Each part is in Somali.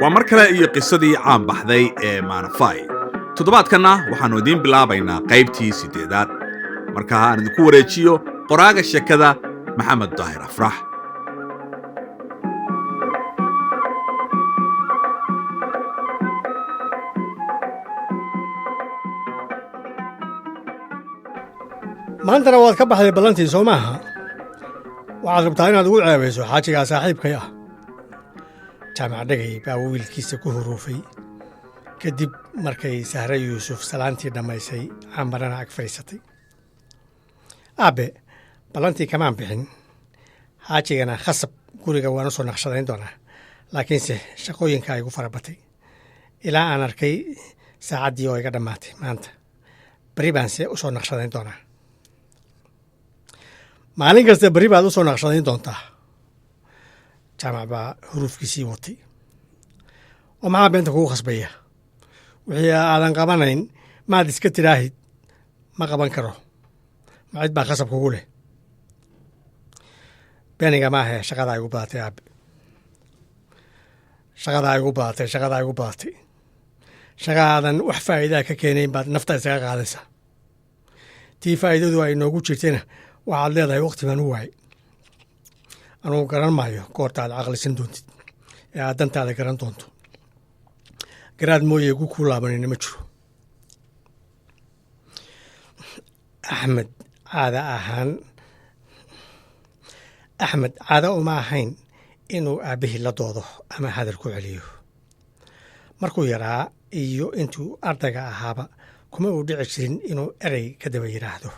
waa mar kale iyo qisadii caan baxday ee Maanafay. Toddobaadkana waxaanu idiin bilaabaynaa qaybtii 8aad. Marka aan idinku wareejiyo qoraaga sheekada Maxamed Daahir Afrax. maantana waad ka baxday ballantii soo maaha waxaad rabtaa inaad ugu ceebayso xaajigaa saaxiibkay ah. jaamac dhagay baa wiilkiisa ku huruufay kadib markay Sahra Yuusuf salaantii dhammaysay cambarana ag fadhiisatay. aabe ballantii kamaan bixin, xaajigana khasab guriga waan u soo naqshadayn doonaa, laakiinse shaqooyinka igu farabatay ilaa aan arkay saacaddii oo iga dhammaatay maanta. bari baanse u soo naqshadayn doonaa. maalin kasta bari baad u soo naqshadayn doontaa. jaamac baa huruufkiisii watay. oo maxaa beenta kugu khasbaya? wixii aadan qabanayn maad iska tiraahid ma qaban karo, ma cid baa khasab kugu leh. beeniga maahe shaqadaa igu badatay aabe, shaqadaa igu badatay shaqa aadan wax faa'iidaa ka keenayn baad nafta isaga qaadaysaa. tii faa'iidadu ay noogu jirtayna waxaad leedahay waqti baan u waayay. anugu garan maayo goorta aad caqlisan doontid ee aad dantaada garan doonto. garaad mooye gu kuu laabanayna ma jiro. axmed caada uma ahayn inuu aabbihii la doodo ama hadal ku celiyo. markuu yaraa iyo intuu ardayga ahaaba kuma uu dhici jirin inuu erey ka daba yidhaahdo.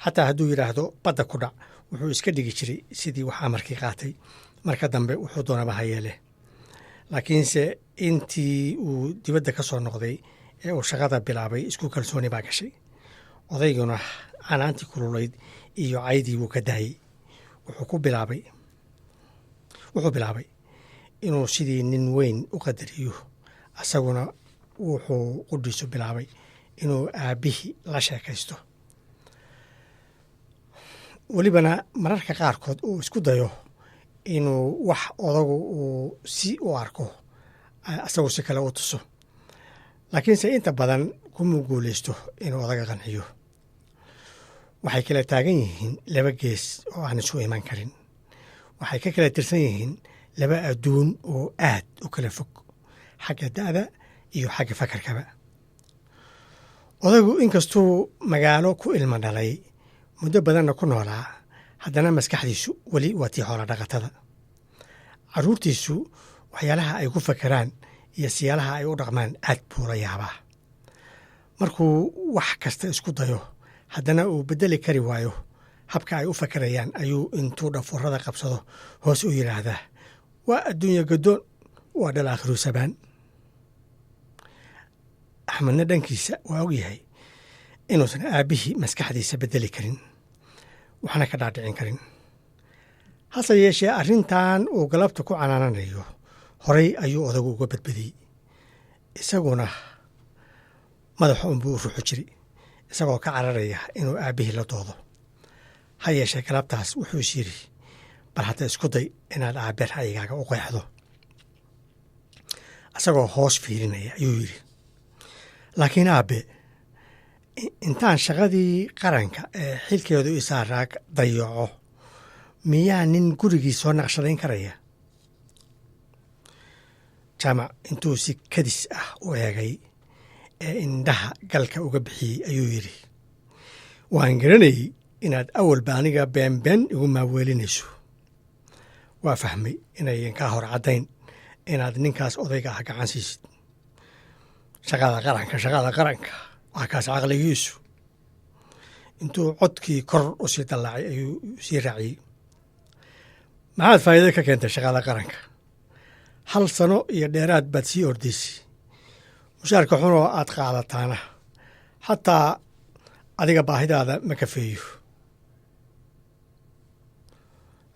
xataa hadduu yidhaahdo badda ku dhac wuxuu iska dhigi jiray sidii wax amarkii qaatay. marka dambe wuxuu doonaba ha yeele. laakiinse intii uu dibadda ka soo noqday ee uu shaqada bilaabay isku kalsooni baa gashay. odayguna canaantii kululayd iyo caydii wuu ka daayey. wuxuu bilaabay inuu sidii nin weyn u qadariyo. asaguna wuxuu qudhiisu bilaabay inuu aabbihii la sheekaysto. welibana mararka qaarkood uu isku dayo inuu wax odagu uu si u arko asagu si kale u tuso, laakiinse inta badan kuma guulaysto inuu odaga qanciyo. waxay kala taagan yihiin laba gees oo aan isu iman karin. waxay ka kala tirsan yihiin laba adduun oo aad u kala fog xagga da'da iyo xagga fakarkaba. odagu inkastuu magaalo ku ilmo dhalay muddo badanna ku noolaa, haddana maskaxdiisu weli waa tii xoola dhaqatada. carruurtiisu waxyaalaha ay ku fakeraan iyo siyaalaha ay u dhaqmaan aad buu la yaabaa. markuu wax kasta isku dayo haddana uu beddeli kari waayo habka ay u fakerayaan, ayuu intuu dhafuurada qabsado hoos u yidhaahdaa, waa adduunya gaddoon, waa dhal aakhiru sabaan. axmedna dhankiisa waa og yahay inuusan aabbihii maskaxdiisa beddeli karin, waxna ka dhaadhicin karin. hase yeeshee arrintan uu galabta ku canaananayo horay ayuu odagu uga badbadiyey. isaguna madaxa unbuu u ruxo jiray isagoo ka cararaya inuu aabbihii la doodo. ha yeeshee galabtaas wuxuu is yidhi, bal hadda isku day inaad aabbe ra'yigaaga u qeexdo. isagoo hoos fiirinaya ayuu yidhi, laakiin aabbe, intaan shaqadii qaranka ee xilkeedu isaaraa dayaco miyaa nin gurigii soo naqshadayn karaya? jaamac intuu si kadis ah u eegay ee indhaha galka uga bixiyey ayuu yidhi, waan garanayay inaad awalba aniga beenbeen igu maaweelinayso. waa fahmay inayan kaa hor caddayn inaad ninkaas odayga ah gacan siisid. shaqada qaranka waa kaas caqligiisu. intuu codkii kor u sii dallaacay ayuu sii raaciyey, maxaad faa'iido ka keentay shaqada qaranka? 1 sano iyo dheeraad baad sii ordaysay. mushaarka xunoo aad qaadataana xataa adiga baahidaada ma kafeeyo.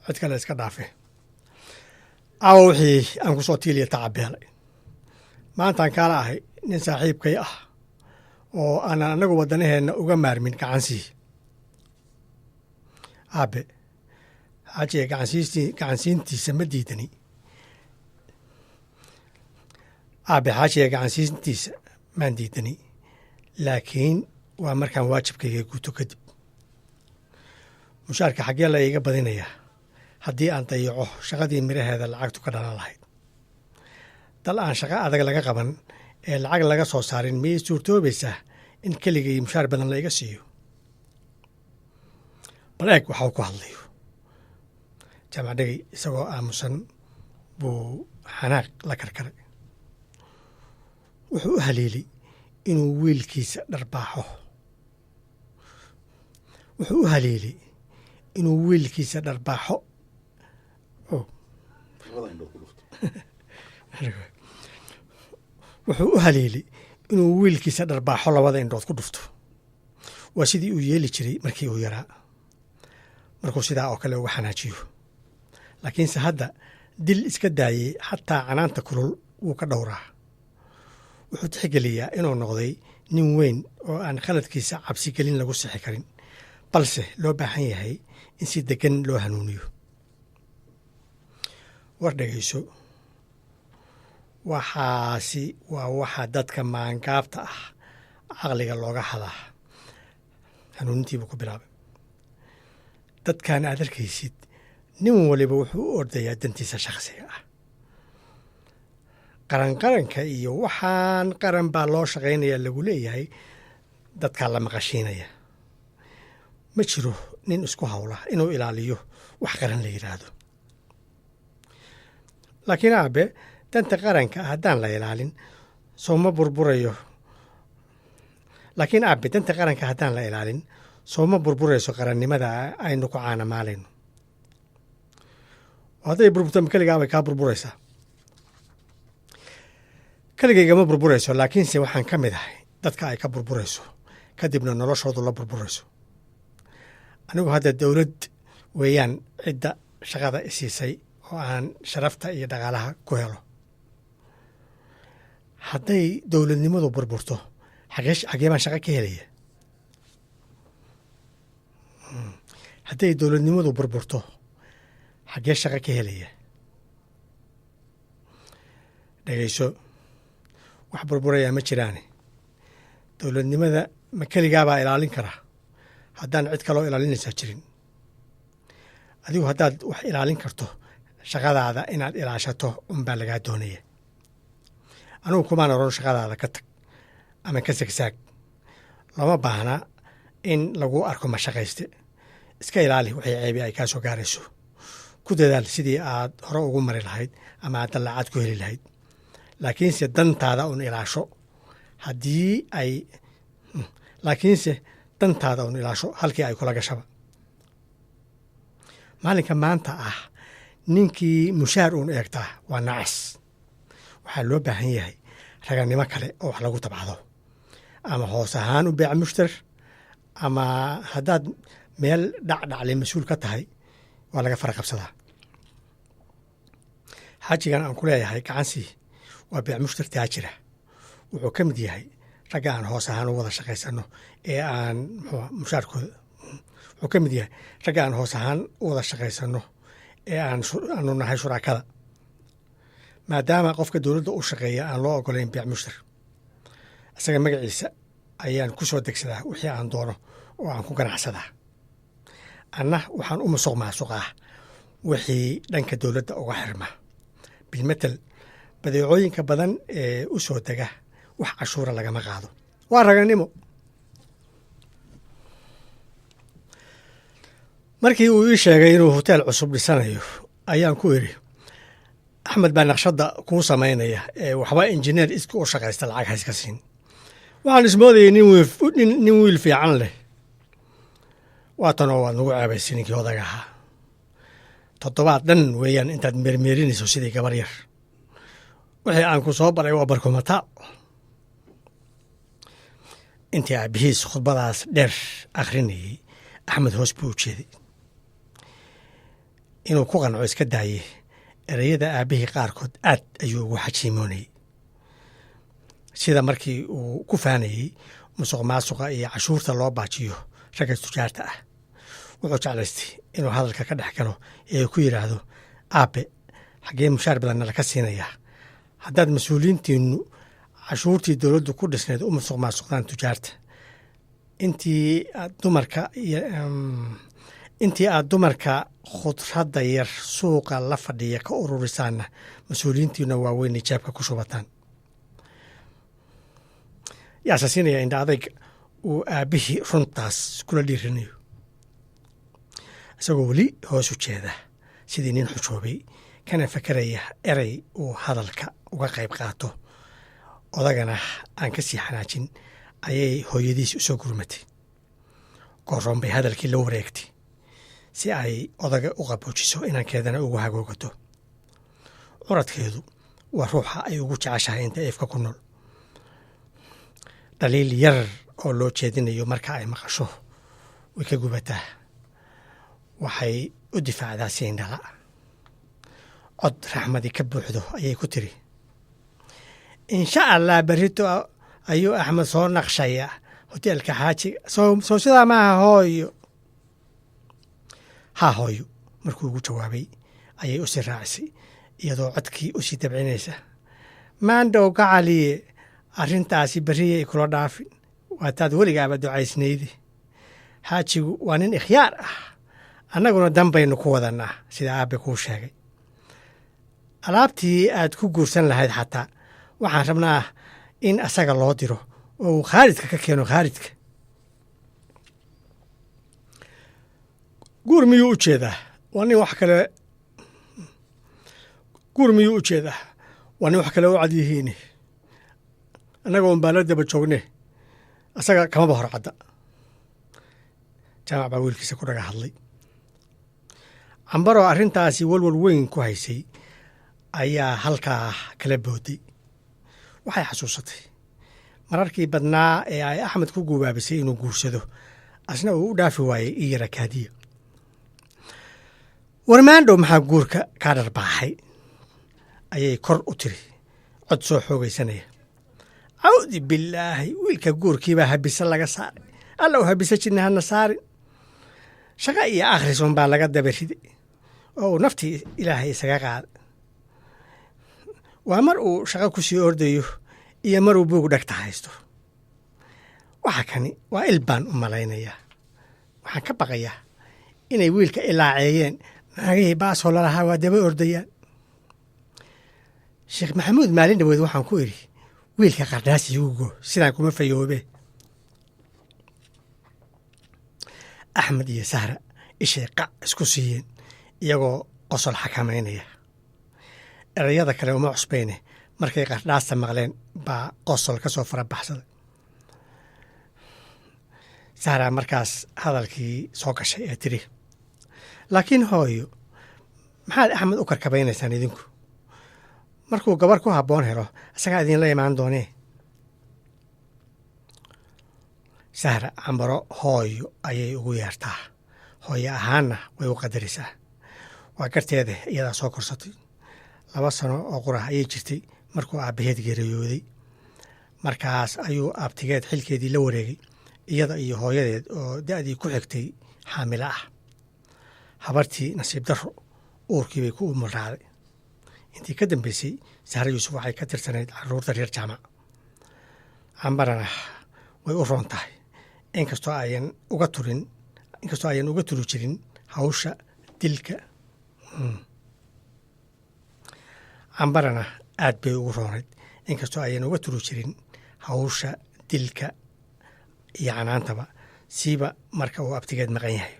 cid kale iska dhaafe. caawa wixii aan ku soo tiiliya tacabeelay. maantaan kaala ahay nin saaxiibkay ah oo aanan annagu waddanaheenna uga maarmin gacansii. aabe, xaajiga gacansiintiisa ma diidani, aabe xaajiga gacansiintiisa maan diidani laakiin waa markaan waajibkayga guto kadib mushaarka xaggee la iiga badinayaa haddii aan dayaco shaqadii miraheeda lacagtu ka dhalan lahayd dal aan shaqo adag laga qaban ee lacag laga soo saarin miyay suurtoobaysaa in keligay mushaar badan la iga siiyo bal eeg waxau ku hadlayo jaamac dhegey isagoo aamusan buu xanaaq la karkaray wuxuu u haleelay inuu wiilkiisa dharbaaxo wuxuu u haleelay inuu wiilkiisa dharbaaxo wuxuu u haleelay inuu wiilkiisa dharbaaxo labada indhood ku dhufto waa sidii uu yeeli jiray markii uu yaraa markuu sidaa oo kale uga xanaajiyo laakiinse hadda dil iska daayey xataa canaanta kulul wuu ka dhowraa wuxuu tixgeliyaa inuu noqday nin weyn oo aan khaladkiisa cabsigelin lagu sixi karin balse loo baahan yahay in si deggan loo hanuuniyo war dhegayso waxaasi waa waxa dadka maangaabta ah caqliga looga hadaa hanuunintiibuu ku bilaabay dadkan aad arkaysid nin waliba wuxuu u ordayaa dantiisa shakhsiga ah qaranqaranka iyo waxaan qaran baa loo shaqaynayaa lagu leeyahay dadkaa la maqashiinaya ma jiro nin isku hawla inuu ilaaliyo wax qaran la yidhaahdo laakiin aabe danta qaranka haddaan la ilaalin sooma burburayo laakiin aabe danta qaranka haddaan la ilaalin sooma burburayso qarannimada aynu ku caanamaalayno hadday burburto ma keligaa bay kaa burburaysaa keligaygama burburayso laakiinse waxaan ka mid ahay dadka ay ka burburayso kadibna noloshoodu la burburayso anigu hadda dowlad weeyaan cidda shaqada isiisay oo aan sharafta iyo dhaqaalaha ku helo hadday dowladnimadu burburto xagee baan shaqo ka helaya hadday dowladnimadu burburto xaggee shaqo ka helaya dhegayso wax burburayaa ma jiraane dowladnimada ma keligaabaa ilaalin karaa haddaan cid kaloo ilaalinaysaa jirin adigu haddaad wax ilaalin karto shaqadaada inaad ilaashato unbaa lagaa doonaya anugu kumaan oran shaqadaada ka tag ama ka sagsaag looma baahna in lagu arko mashaqayste iska ilaali waxay ceebi ay kaa soo gaarayso ku dadaal sidii aad hore ugu mari lahayd ama aad dallacaad ku heli lahayd laakiinse dantaada un ilaasho dantaada un ilaasho halkii ay kula gashaba maalinka maanta ah ninkii mushaar uun eegtaa waa nacas waxaa loo baahan yahay raganimo kale oo wax lagu tabcado ama hoos ahaan u beec mushtar ama haddaad meel dhacdhacle mas-uul ka tahay waa laga fara qabsadaa xaajigan aan ku leeyahay gacansii waa beec mushtar taajira wuxuu ka mid yahay ragga aan hoos ahaan u wada shaqaysano ee aan mushaarkooda wuxuu ka mid yahay ragga aan hoos ahaan u wada shaqaysano ee aanu nahay shuraakada maadaama qofka dowladda u shaqeeya aan loo ogolayn beec mushtar isaga magaciisa ayaan ku soo degsadaa wixii aan doono oo aan ku ganacsadaa anna waxaan u musuq maasuqaa wixii dhanka dowladda uga xirma bilmetel badeecooyinka badan ee u soo dega wax cashuura lagama qaado waa raganimo markii uu ii sheegay inuu hoteel cusub dhisanayo ayaan ku idhi axmed baa naqshadda kuu samaynaya ee waxba injineer iska u shaqaysta lacag hayska siin waxaan ismoodayay nin wiil fiican leh waatanoo waad nagu ceebaysay ninkii odaga ahaa 7 dhan weeyaan intaad meermeerinayso sidii gabar yar wixii aan ku soo baray waa barkumata intii aabihiis khudbadaas dheer akhrinayay axmed hoos buu u jeeday inuu ku qanco iska daayey ereyada aabihii qaarkood aad ayuu ugu xajiimoonayey sida markii uu ku faanayey musuq maasuqa iyo cashuurta loo baajiyo ragga tujaarta ah wuxuu jeclaystay inuu hadalka ka dhex galo ee ku yidhaahdo aabe xaggee mushaar badanna laka siinayaa haddaad mas-uuliyiintiinnu cashuurtii dowladdu ku dhisnayd u musuq maasuqdaan tujaarta intii aad dumarka khudradda yar suuqa la fadhiya ka ururisaanna mas-uuliyiintiinna waaweyn ijaabka ku shubataan yaase siinaya indha adayg uu aabbihii runtaas kula dhiirinayo isagoo weli hoos u jeeda sidii nin xujoobay kana fakeraya erey uu hadalka uga qayb qaato odagana aan ka sii xanaajin ayay hooyadiis u soo gurmatay gooroon bay hadalkii la wareegtay si ay odaga u qaboojiso inankeedana ugu hagoogato curadkeedu waa ruuxa ay ugu jeceshahay inta eefka ku nool dhaliil yar oo loo jeedinayo marka ay maqasho way ka gubataa waxay u difaacdaa si indhala cod raxmadii ka buuxdo ayay ku tiri insha allah berrito ayuu axmed soo naqshaya hoteelka xaajiga soo sidaa maaha hooyo haa hooyo markuu ugu jawaabay ayay u sii raacisay iyadoo codkii u sii dabcinaysa maandhow ka caliye arrintaasi berriyay kula dhaafin waataad weligaaba ducaysnayde xaajigu waa nin ikhyaar ah annaguna dan baynu ku wadannaa sida aabbe kuu sheegay alaabtii aad ku guursan lahayd xataa waxaan rabnaa in asaga loo diro oo uu khaalidka ka keeno khaalidka guur miyuu u jeedaa waa nin wax kale u cad yihiin annaga un baa la daba joogne asaga kamaba hor cadda jaamac baa wiilkiisa ku dhaga hadlay cambaroo arrintaasi walwal weyn ku haysay ayaa halkaa kala booday waxay xasuusatay mararkii badnaa ee ay axmed ku gubaabisay inuu guursado asna uu u dhaafi waayey iyo rakaadiya warmaandhow maxaa guurka kaa dharbaaxay ayay kor u tiri cod soo xoogaysanaya cawdi bilaahi wiilka guurkiibaa habise laga saaray alla u habise jirna hana saarin shaqa iyo akhrisun baa laga daba riday oo uu naftii ilaahay isaga qaaday waa mar uu shaqo ku sii ordayo iyo maruu buug dhagta haysto waxa kani waa il baan u malaynayaa waxaan ka baqayaa inay wiilka ilaaceeyeen naagihii baasoo lalahaa waa daba ordayaan sheekh maxamuud maalin dhaweed waxaan ku idhi wiilka qardhaasi ugo sidaan kuma fayoobe axmed iyo sahra ishay qac isku siiyeen iyagoo qosol xakamaynaya erayada kale uma cusbayne markay qardhaasta maqleen baa qosol ka soo fara baxsaday sahra markaas hadalkii soo gashay ee tiri laakiin hooyo maxaad axmed u karkabaynaysaan idinku markuu gabar ku habboon helo isagaa idinla imaan doonee sahra cambaro hooyo ayay ugu yeertaa hooyo ahaanna way u qadarisaa waa garteeda iyadaa soo korsatay 2 sano oo qurah ayay jirtay markuu aabbaheed geeriyooday markaas ayuu abtigeed xilkeedii la wareegay iyada iyo hooyadeed oo da'dii ku xigtay xaamilo ah habartii nasiib darro uurkii bay ku umulraaday intii ka dambaysay sahra yuusuf waxay ka tirsanayd carruurta reer jaamac cambarana way u roon tahay inkastoo ayan uga turi jirin hawsha dilka cambarana aad bay ugu roonayd inkastoo ayan uga turi jirin hawsha dilka iyo canaantaba siiba marka uu abtigeed maqan yahay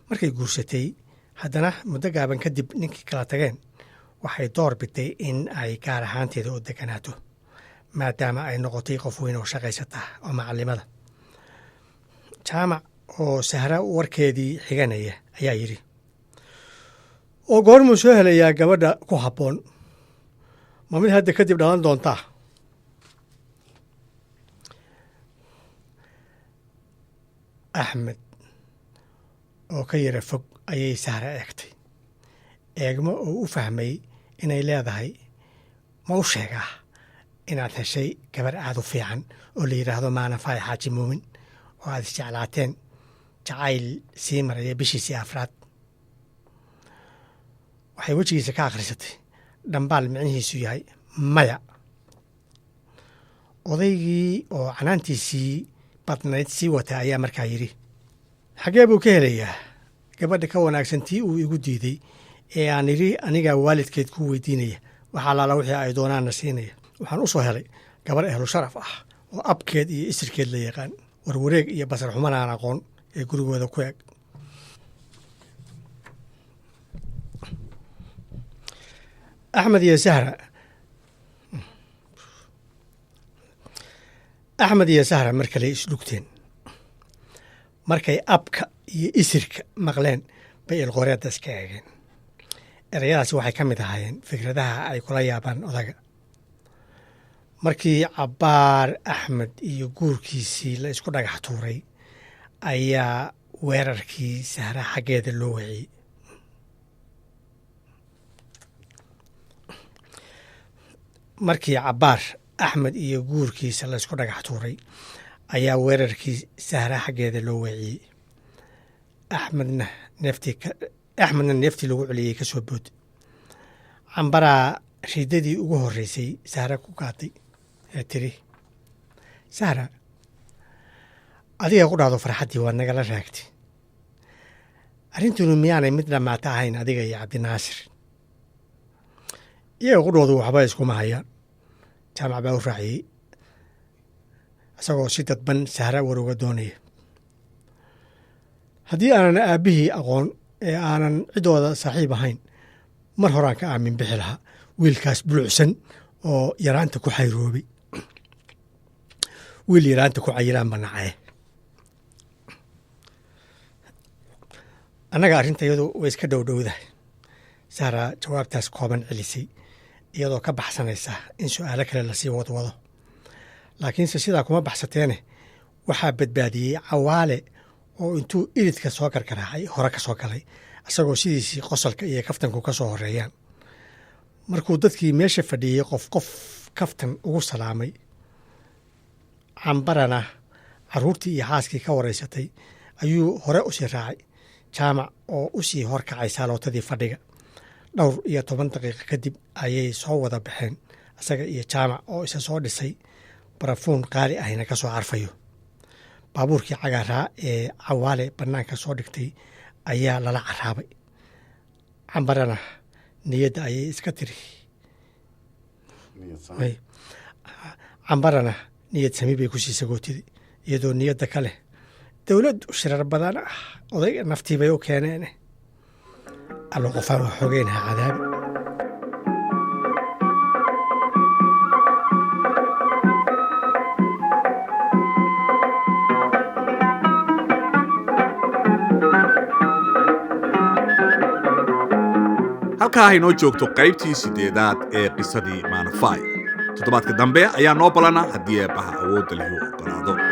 markay guursatay haddana muddo gaaban kadib ninkii kala tageen waxay door biday in ay gaar ahaanteeda u deganaato maadaama ay noqotay qof weyn oo shaqaysata oo macallimada jaamac oo sahra warkeedii xiganaya ayaa yidhi oo goormuu soo helayaa gabadha ku habboon ma mid hadda kadib dhalan doontaa axmed oo ka yara fog ayay sahra eegtay eegmo oo u fahmay inay leedahay ma u sheegaa inaad heshay gabar aad u fiican oo la yidhaahdo maanafaay xaaji muumin oo aad isjeclaateen jacayl sii maraya bishiisii afraad waxay wejigiisa ka akhrisatay dhambaal micnihiisu yahay maya. odaygii oo canaantiisii badnayd sii wata ayaa markaa yidhi, xaggee buu ka helayaa gabadha ka wanaagsan tii uu igu diiday ee aan idhi anigaa waalidkeed ku weydiinaya waxaa laala wixii ay doonaanna siinaya. waxaan u soo helay gabarh ehlu sharaf ah oo abkeed iyo isirkeed la yaqaan, warwareeg iyo basar xuman aan aqoon ee gurigooda ku eg. axmed iyo sahra mar kale isdhugteen. markay abka iyo isirka maqleen bay ilqoreedda iska eegeen. erayadaasi waxay ka mid ahaayeen fikradaha ay kula yaabaan odaga. markii cabbaar axmed iyo guurkiisii la isku dhagax tuuray ayaa weerarkii sahra xaggeeda loo waciyey. markii cabbaar axmed iyo guurkiisa la isku dhagax tuuray ayaa weerarkii sahra xaggeeda loo weeciyey. axmedna neeftii lagu celiyey ka soo bood. cambaraa riidadii ugu horreysay sahra ku qaaday ee tiri, sahra adiga ku dhahdo farxaddii waad nagala raagtay. arrintunu miyaanay mid dhammaata ahayn adiga iyo cabdinaasir? iyaga qudhoodu waxba iskuma hayaan. jaamac baa u raaciyey isagoo si dadban sahra war uga doonaya. haddii aanan aabbihii aqoon ee aanan ciddooda saaxiib ahayn, mar horaan ka aamin bixi lahaa wiilkaas bulucsan oo yaraanta ku xayroobay. wiil yaraanta ku cayiraan banacaye. annaga arrinta iyadu way iska dhowdhowdahay. sahra jawaabtaas kooban celisay iyadoo ka baxsanaysa in su'aalo kale lasii wadwado. laakiinse sidaa kuma baxsateene waxaa badbaadiyey cawaale oo intuu iridka soo karkaraacay hore ka soo galay, isagoo sidiisii qosolka iyo kaftanku ka soo horreeyaan. markuu dadkii meesha fadhiyey qof kaftan ugu salaamay, cambarana carruurtii iyo xaaskii ka waraysatay, ayuu hore u sii raacay jaamac oo u sii horkacay saalootadii fadhiga. 12 daqiiqo kadib ayay soo wada baxeen, isaga iyo jaamac oo isa soo dhisay barafuun qaali ahina ka soo carfayo. baabuurkii cagaaraa ee cawaale bannaanka soo dhigtay ayaa lala caraabay. cambarana niyadda ayay iska tiri. cambarana niyad sami bay ku sii sagootiday iyadoo niyadda ka leh, dowladdu shirar badan ah odayga naftii bay u keeneen. allo qofaan wax xogeenha cadaabi. halkaa haynoo joogto qaybtii 8aad ee qisadii maanafay. toddobaadka dambe ayaa noo balana haddii eebbaha awoodda lihi u oggolaado.